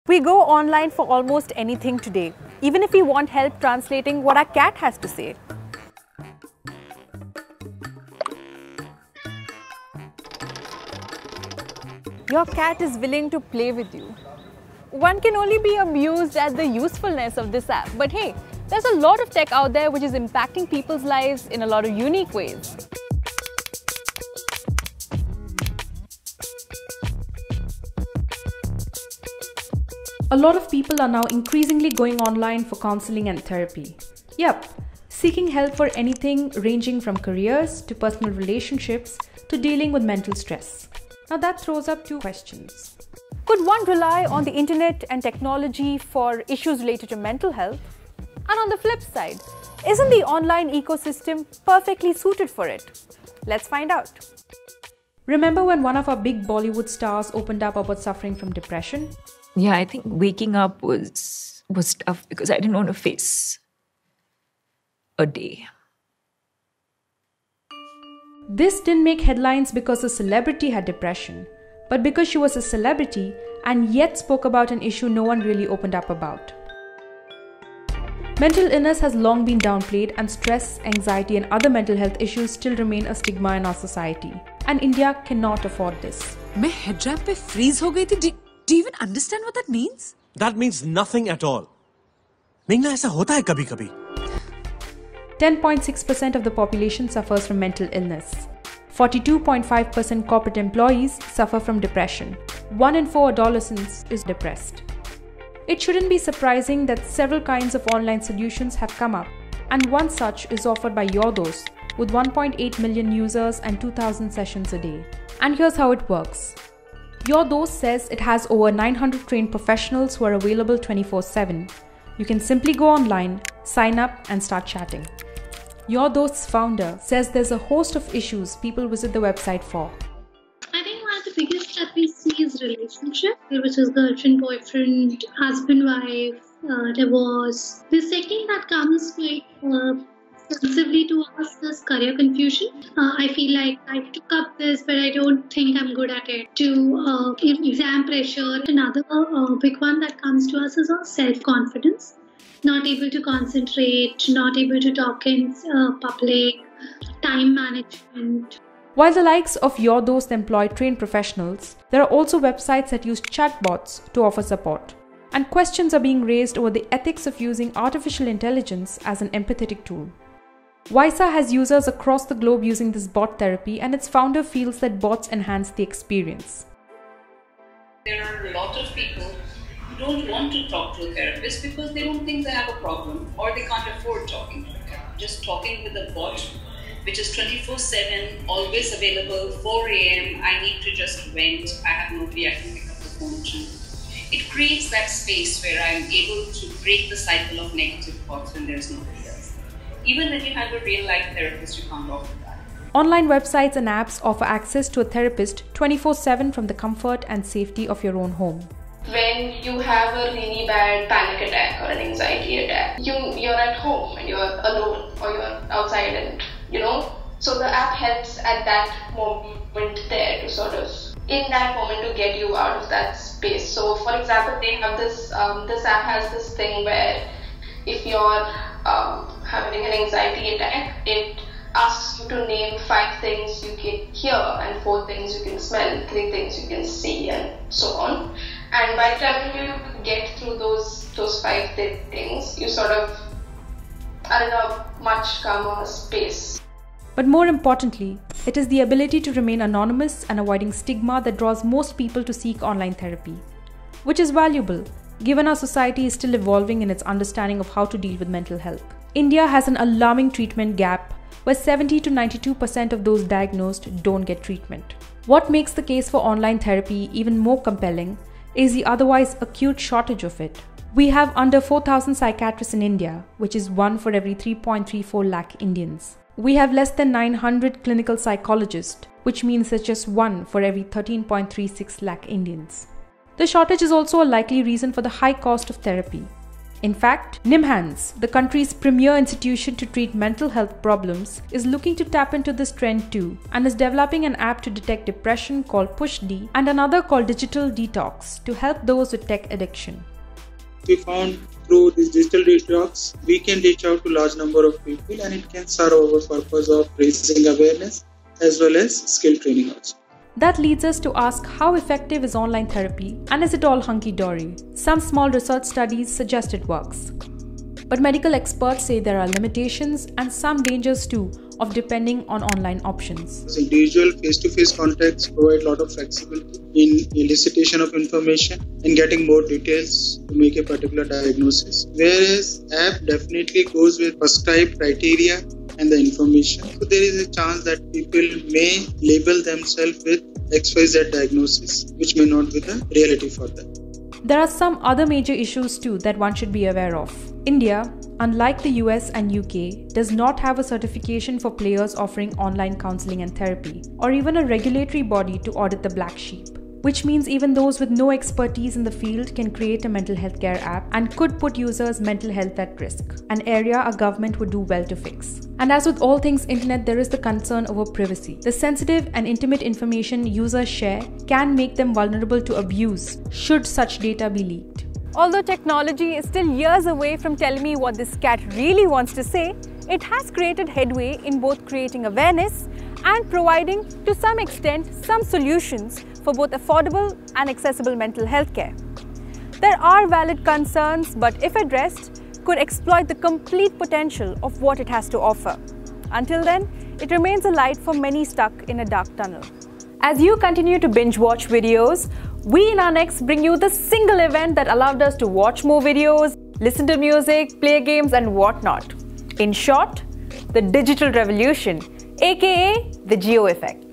We go online for almost anything today, even if we want help translating what our cat has to say. Your cat is willing to play with you. One can only be amused at the usefulness of this app, but hey, there's a lot of tech out there which is impacting people's lives in a lot of unique ways. A lot of people are now increasingly going online for counseling and therapy. Yep, seeking help for anything ranging from careers to personal relationships to dealing with mental stress. Now that throws up two questions. Could one rely on the internet and technology for issues related to mental health? And on the flip side, isn't the online ecosystem perfectly suited for it? Let's find out. Remember when one of our big Bollywood stars opened up about suffering from depression? Yeah, I think waking up was tough because I didn't want to face a day. This didn't make headlines because a celebrity had depression, but because she was a celebrity and yet spoke about an issue no one really opened up about. Mental illness has long been downplayed, and stress, anxiety and other mental health issues still remain a stigma in our society. And India cannot afford this. मैं head ramp पे freeze हो गई थी. Do you even understand what that means? That means nothing at all. मेघना ऐसा होता है कभी-कभी. 10.6% of the population suffers from mental illness. 42.5% corporate employees suffer from depression. 1 in 4 adolescents is depressed. It shouldn't be surprising that several kinds of online solutions have come up, and one such is offered by Your Dost with 1.8 million users and 2,000 sessions a day. And here's how it works. Your Dost says it has over 900 trained professionals who are available 24/7. You can simply go online, sign up and start chatting. Your Dost's founder says there's a host of issues people visit the website for. I think one of the biggest that we see is relationship, which is girlfriend, boyfriend, husband, wife, divorce. The second that comes quite extensively to us is career confusion. I feel like I took up this, but I don't think I'm good at it. To exam pressure. Another big one that comes to us is on self-confidence. Not able to concentrate, not able to talk in public, time management. While the likes of Your Dost employ trained professionals, there are also websites that use chatbots to offer support. And questions are being raised over the ethics of using artificial intelligence as an empathetic tool. Wysa has users across the globe using this bot therapy, and its founder feels that bots enhance the experience. There are a lot of people who don't want to talk to a therapist because they don't think they have a problem or they can't afford talking to a therapist. Just talking with a bot, which is 24/7, always available, 4 a.m., I need to just vent, I have nobody I can pick up the phone to. It creates that space where I'm able to break the cycle of negative thoughts when there's nobody else. Even when you have a real-life therapist, you can't offer that. Online websites and apps offer access to a therapist 24/7 from the comfort and safety of your own home. When you have a really bad panic attack or an anxiety attack, you're at home and you're alone or you're outside and so the app helps at that moment there to sort of in that moment to get you out of that space. So for example, they have this app has this thing where if you're having an anxiety attack, it asks you to name 5 things you can hear and 4 things you can smell, 3 things you can see and so on. And by the time you get through those 5 things, you sort of are in a much calmer space. But more importantly, it is the ability to remain anonymous and avoiding stigma that draws most people to seek online therapy, which is valuable given our society is still evolving in its understanding of how to deal with mental health. India has an alarming treatment gap where 70 to 92% of those diagnosed don't get treatment. What makes the case for online therapy even more compelling is the otherwise acute shortage of it. We have under 4,000 psychiatrists in India, which is 1 for every 3.34 lakh Indians. We have less than 900 clinical psychologists, which means there's just 1 for every 13.36 lakh Indians. The shortage is also a likely reason for the high cost of therapy. In fact, NIMHANS, the country's premier institution to treat mental health problems, is looking to tap into this trend too and is developing an app to detect depression called PushD and another called Digital Detox to help those with tech addiction. We found through this digital detox, we can reach out to a large number of people and it can serve our purpose of raising awareness as well as skill training also. That leads us to ask how effective is online therapy and is it all hunky-dory? Some small research studies suggest it works. But medical experts say there are limitations and some dangers too of depending on online options. Individual face-to-face contacts provide a lot of flexibility in elicitation of information and getting more details to make a particular diagnosis. Whereas app definitely goes with prescribed criteria and the information. So there is a chance that people may label themselves with XYZ diagnosis, which may not be the reality for them. There are some other major issues too that one should be aware of. India, unlike the US and UK, does not have a certification for players offering online counseling and therapy, or even a regulatory body to audit the black sheep. Which means even those with no expertise in the field can create a mental health care app and could put users' mental health at risk, an area a government would do well to fix. And as with all things internet, there is the concern over privacy. The sensitive and intimate information users share can make them vulnerable to abuse should such data be leaked. Although technology is still years away from telling me what this cat really wants to say, it has created headway in both creating awareness and providing, to some extent, some solutions for both affordable and accessible mental health care. There are valid concerns, but if addressed, could exploit the complete potential of what it has to offer. Until then, it remains a light for many stuck in a dark tunnel. As you continue to binge watch videos, we in our next bring you the single event that allowed us to watch more videos, listen to music, play games and whatnot. In short, the digital revolution, aka the Geo effect.